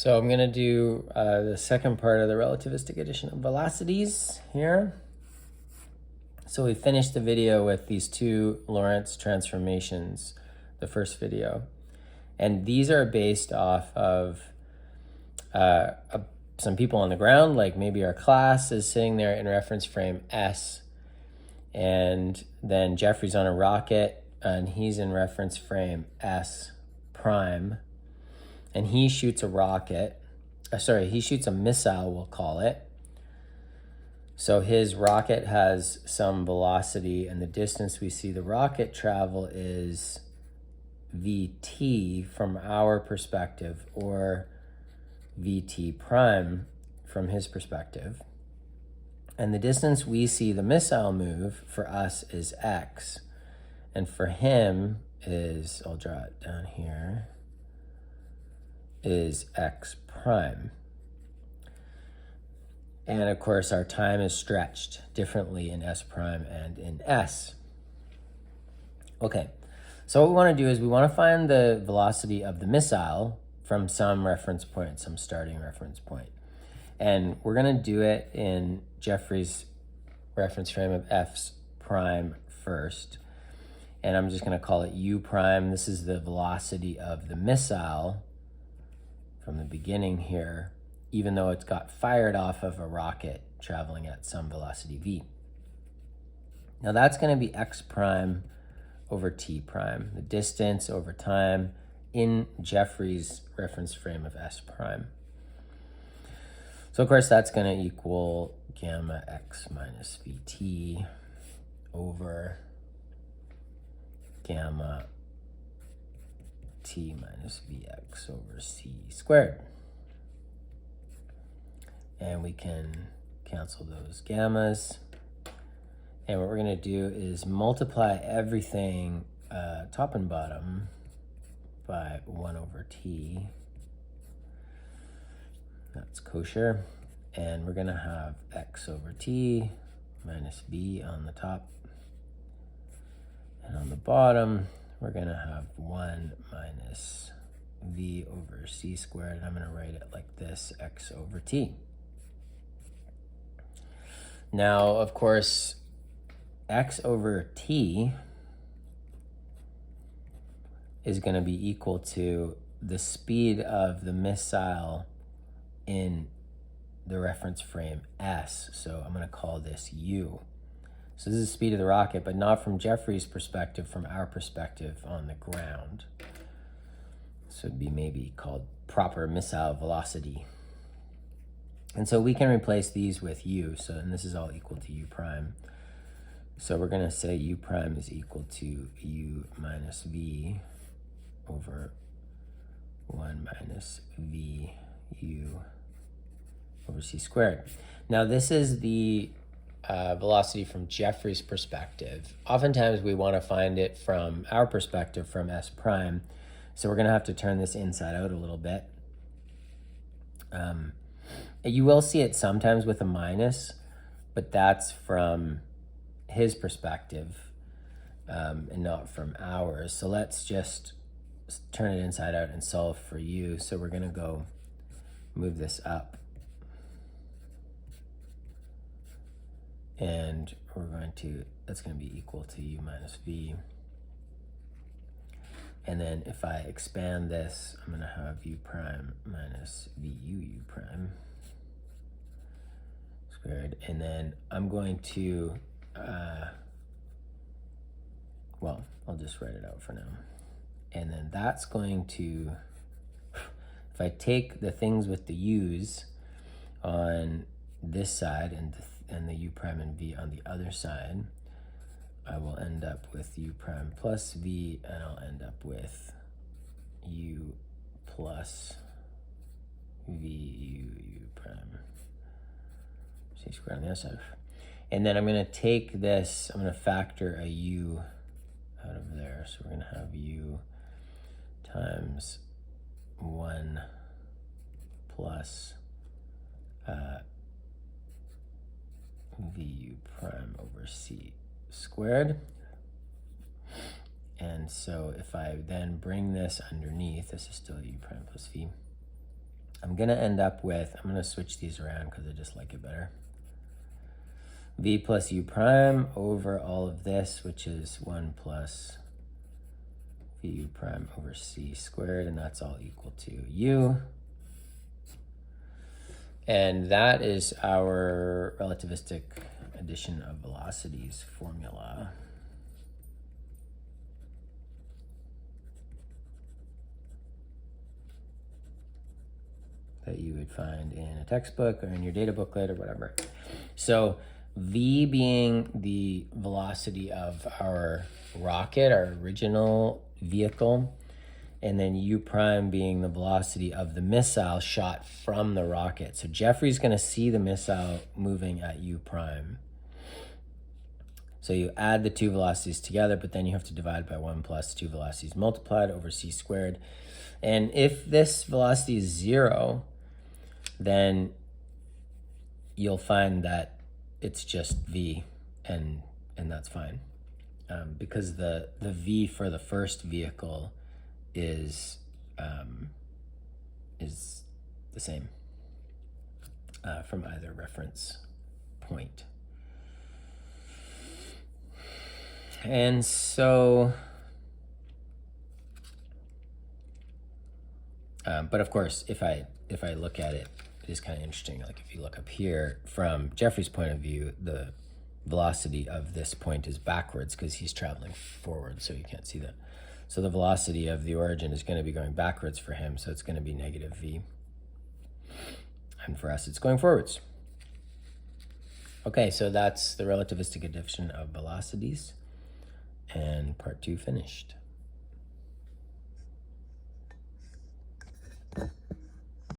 So I'm going to do the second part of the relativistic addition of velocities here. So we finished the video with these two Lorentz transformations, the first video. And these are based off of some people on the ground, like maybe our class is sitting there in reference frame S. And then Jeffrey's on a rocket and he's in reference frame S prime. And he shoots a rocket, he shoots a missile, we'll call it. So his rocket has some velocity, and the distance we see the rocket travel is VT from our perspective, or VT prime from his perspective. And the distance we see the missile move for us is X. And for him is, I'll draw it down here, is X prime. And of course, our time is stretched differently in S prime and in S. Okay, so what we want to do is we want to find the velocity of the missile from some reference point, some starting reference point. And we're going to do it in Jeffrey's reference frame of F prime first. And I'm just going to call it U prime. This is the velocity of the missile from the beginning here, even though it's got fired off of a rocket traveling at some velocity v. Now that's going to be X prime over T prime, the distance over time in Jeffrey's reference frame of S prime. So of course that's going to equal gamma X minus Vt over gamma T minus Vx over C squared. And we can cancel those gammas. And what we're going to do is multiply everything top and bottom by 1 over T. That's kosher. And we're going to have X over T minus V on the top. And on the bottom, we're going to have 1 minus V over C squared. And I'm going to write it like this, X over T. Now, of course, X over T is going to be equal to the speed of the missile in the reference frame S. So I'm going to call this U. So this is the speed of the rocket, but not from Jeffrey's perspective, from our perspective on the ground. So it'd be maybe called proper missile velocity. And so we can replace these with U. So, and this is all equal to U prime. So we're going to say U prime is equal to U minus V over 1 minus V U over C squared. Now this is the velocity from Jeffrey's perspective. Oftentimes we want to find it from our perspective, from S prime. So we're going to have to turn this inside out a little bit. You will see it sometimes with a minus, but that's from his perspective and not from ours. So let's just turn it inside out and solve for U. So we're going to go move this up. And we're going to, that's going to be equal to U minus V. And then if I expand this, I'm going to have U prime minus VU U prime squared. And then I'm going to, well, I'll just write it out for now. And then that's going to, if I take the things with the U's on this side and the U prime and V on the other side, I will end up with U prime plus V, and I'll end up with U plus V U prime C squared on the other side. And then I'm going to take this, I'm going to factor a U out of there. So we're going to have U times 1 plus VU prime over C squared. And so if I then bring this underneath, this is still U prime plus V. I'm I'm going to end up with, I'm going to switch these around because I just like it better. V plus u prime over all of this, which is 1 plus vu prime over c squared, and that's all equal to u. And that is our relativistic addition of velocities formula. That you would find in a textbook or in your data booklet or whatever. So v being the velocity of our rocket, our original vehicle, and then u prime being the velocity of the missile shot from the rocket. So Jeffrey's going to see the missile moving at u prime. So you add the two velocities together, but then you have to divide by 1 plus 2 velocities multiplied over c squared. And if this velocity is 0, then you'll find that it's just v, and that's fine. Because the v for the first vehicle is the same from either reference point. And so, but of course, if I look at it, it is kind of interesting. Like if you look up here, from Jeffrey's point of view, the velocity of this point is backwards because he's traveling forward, so you can't see that. So the velocity of the origin is going to be going backwards for him, so it's going to be negative v. And for us, it's going forwards. Okay, so that's the relativistic addition of velocities. And part 2 finished.